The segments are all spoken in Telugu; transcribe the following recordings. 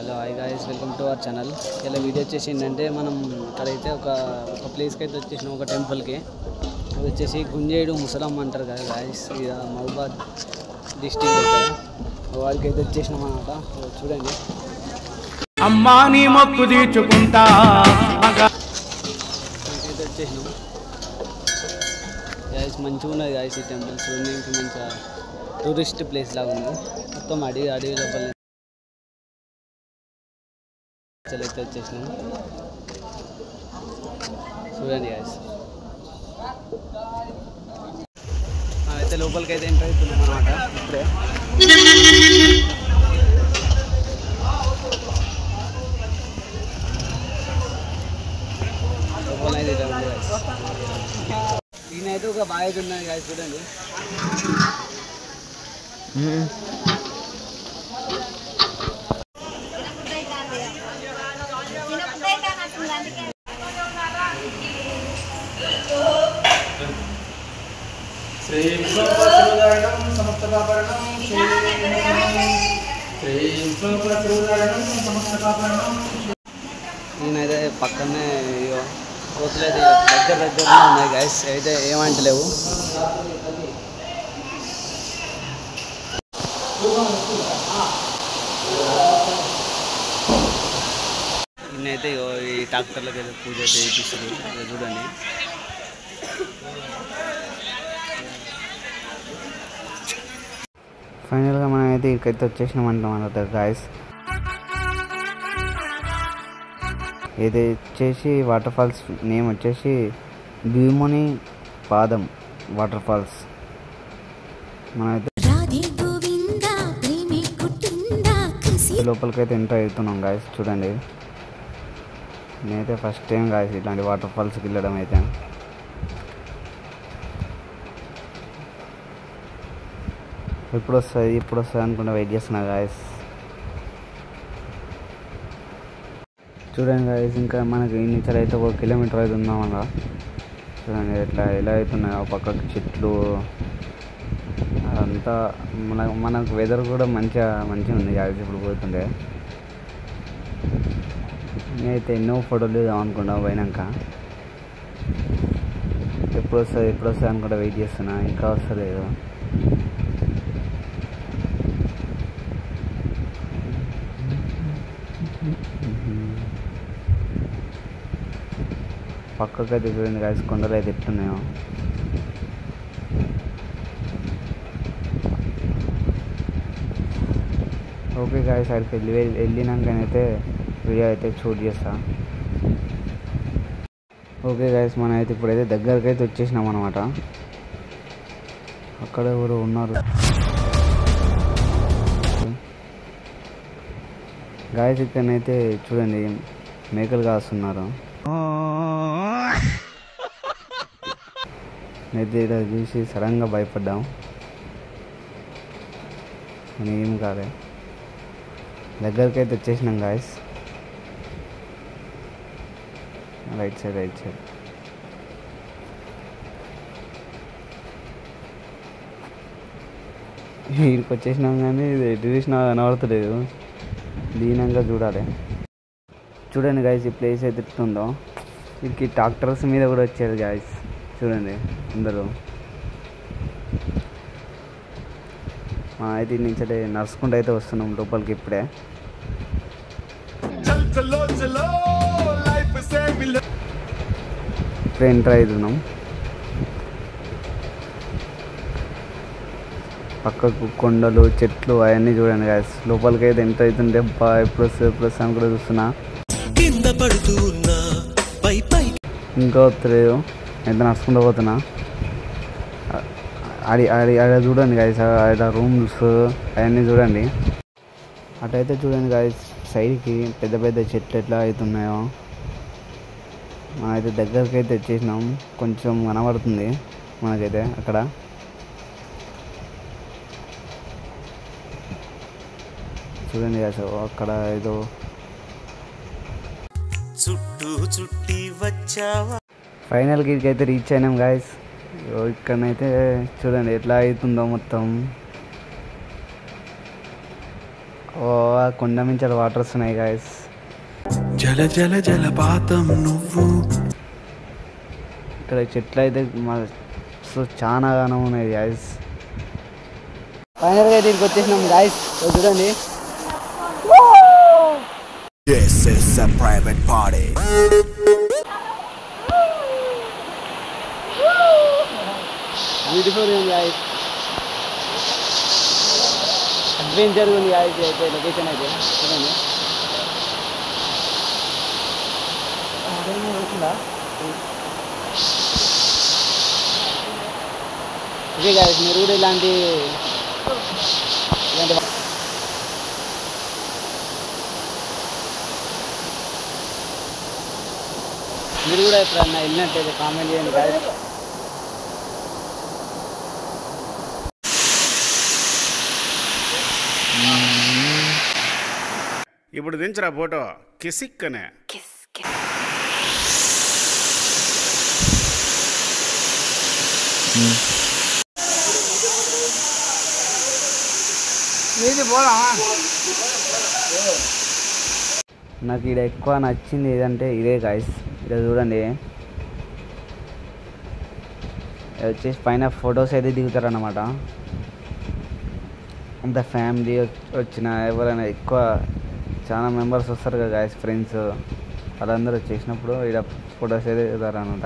Hello hi guys, welcome to our channel. ఇలా వీడియో వచ్చేసి ఏంటంటే మనం ఇక్కడైతే ఒక ప్లేస్కి అయితే వచ్చేసినాం, ఒక టెంపుల్కి. అది వచ్చేసి గుంజేడు ముసలమ్మ అంటారు కదా గాయ్స్, ఇక మహబూబాద్ డిస్టిక్ దగ్గర వారికి అయితే వచ్చేసినాం అన్నమాట. చూడండి, అమ్మా నీ మొక్కు తీర్చుకుంటా అయితే వచ్చేసినాం గాయ్స్. మంచిగా ఉన్నది గాయ్స్ ఈ టెంపుల్, చూడడానికి మంచిగా టూరిస్ట్ ప్లేస్ లాగా ఉంది. మొత్తం అడవి లోపల అయితే వచ్చేసినాం. చూడండి గాయ్స్, అయితే లోపలికి అయితే ఎంటర్ అవుతున్నాం అనమాట. ఇప్పుడే లోపల అయితే ఇట్లా ఉంది గాయ్స్. ఈయనైతే ఒక బాగా అయితే ఉన్నది గాయ్స్, చూడండి. నేనైతే పక్కనే కోతులు అయితే దగ్గరనే ఉన్నాయి గైస్, అయితే ఏమంటలేవు. నేనైతే ఈ ట్రాక్టర్లకు అయితే పూజ అయితే చేపిస్తుంది, చూడండి. ఫైనల్గా మనం అయితే ఇక్కడికి వచ్చేసినాం అంటాం గాయస్. ఇది వచ్చేసి వాటర్ ఫాల్స్ నేమ్ వచ్చేసి భీముని పాదం వాటర్ ఫాల్స్. మనమైతే లోపలికైతే ఎంటర్ అవుతున్నాం గాయస్. చూడండి, నేనైతే ఫస్ట్ టైం గాయస్ ఇట్లాంటి వాటర్ ఫాల్స్కి వెళ్ళడం అయితే. ఇప్పుడు వస్తుంది అనుకుంటా వెయిట్ చేస్తున్నా గాయస్. చూడండి గాయస్, ఇంకా మనకి ఈ నుంచి అయితే 1 కిలోమీటర్ అయితే ఉన్నాం అలా. చూడండి ఎలా అవుతున్నాయో పక్కకు చెట్లు అదంతా. మనకు వెదర్ కూడా మంచిగా ఉంది గాయస్ ఇప్పుడు పోతుండే. నేనైతే ఎన్నో ఫోటోలు దిగుదాం అనుకున్నా పోయినాక. ఎప్పుడు వస్తుంది అనుకుంటా వెయిట్ చేస్తున్నా, ఇంకా వస్తలేదు. పక్కకు అయితే చూడండి గాయస్, కొండలు అయితే ఎట్టున్నాయో. ఓకే గాయస్, అక్కడికి వెళ్ళినాకనైతే వీడియో అయితే షూట్ చేస్తా. ఓకే గాయస్, మనం అయితే ఇప్పుడైతే దగ్గరికి అయితే వచ్చేసినాం అనమాట. అక్కడ ఎవరు ఉన్నారు గాయస్. ఇక్కడనైతే చూడండి మేకలు కాస్తున్నారు. అయితే ఇలా చూసి సడన్గా భయపడ్డాం, కానీ ఏం కాలే. దగ్గరికి అయితే వచ్చేసినాం గాయస్. రైట్ సైడ్ వీడికి వచ్చేసినాం, కానీ ఎటు చూసినా కనబడతలేదు. దీనంగా చూడాలి. చూడండి గాయస్, ఈ ప్లేస్ అయితే ఎట్లుందో. వీరికి ట్రాక్టర్స్ మీద కూడా వచ్చారు గాయస్. చూడండి అందరూ. అయితే నుంచి అయితే నడుచుకుంటూ అయితే వస్తున్నాం లోపలికి. ఇప్పుడే ఎంటర్ అవుతున్నాం. పక్కకు కొండలు చెట్లు అవన్నీ చూడండి గాయస్. లోపలికి అయితే ఎంటర్ అవుతుంటే ఎప్పుడు వస్తుంది అని కూడా చూస్తున్నా. ఇంకా వస్తలేదు, ఎంత నడుచుకుంటూ పోతున్నా. ఆడ చూడండి గాయస్, ఆడ రూమ్స్ అవన్నీ చూడండి. అటైతే చూడండి గాయస్, సైడ్కి పెద్ద చెట్లు ఎట్లా అవుతున్నాయో. మనమైతే దగ్గరికి అయితే వచ్చేసినాం. కొంచెం కనబడుతుంది మనకైతే అక్కడ. చూడండి గాయస్, అక్కడ ఏదో ఫైనల్కి అయితే రీచ్ అయినాం గాయస్. ఇక్కడనైతే చూడండి ఎట్లా అవుతుందో మొత్తం. ఓ కొండ నుంచి వాటర్ వస్తున్నాయి గాయస్. జల జల జలపాతం నువ్వు. ఇక్కడ చెట్లు అయితే చాలా గానం ఉన్నాయి గాయస్. ఫైనల్గా దీనికి వచ్చేసినాం గాయస్. చూడండి, This is a private party. Beautiful ఉంది గాయస్. అడ్వెంచర్ ఉంది గాయస్. అయితే లొకేషన్ అయితే చూడండి. ఓకే గాయస్, మీరు కూడా ఇలాంటి మీరు కూడా ఎప్పుడన్నా వెళ్ళినట్టయితే కామెంట్ చేయండి గాయస్. ఇప్పుడు దించరా ఫోటో కిసిక్కనే. నాకు ఇక్కడ ఎక్కువ నచ్చింది ఏదంటే ఇదే గాయస్. ఇక్కడ చూడండి, వచ్చేసి పైన ఫొటోస్ అయితే దిగుతారన్నమాట. అంత ఫ్యామిలీ వచ్చిన ఎవరైనా ఎక్కువ చాలా మెంబర్స్ వస్తారు కదా గాయస్, ఫ్రెండ్స్ వాళ్ళందరూ వచ్చేసినప్పుడు ఇక్కడ ఫొటోస్ అయితే దిగుతారనమాట.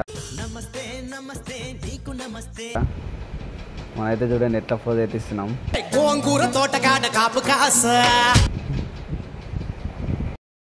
మనమైతే చూడండి ఎట్లా ఫోటో ఎత్తిస్తున్నాం.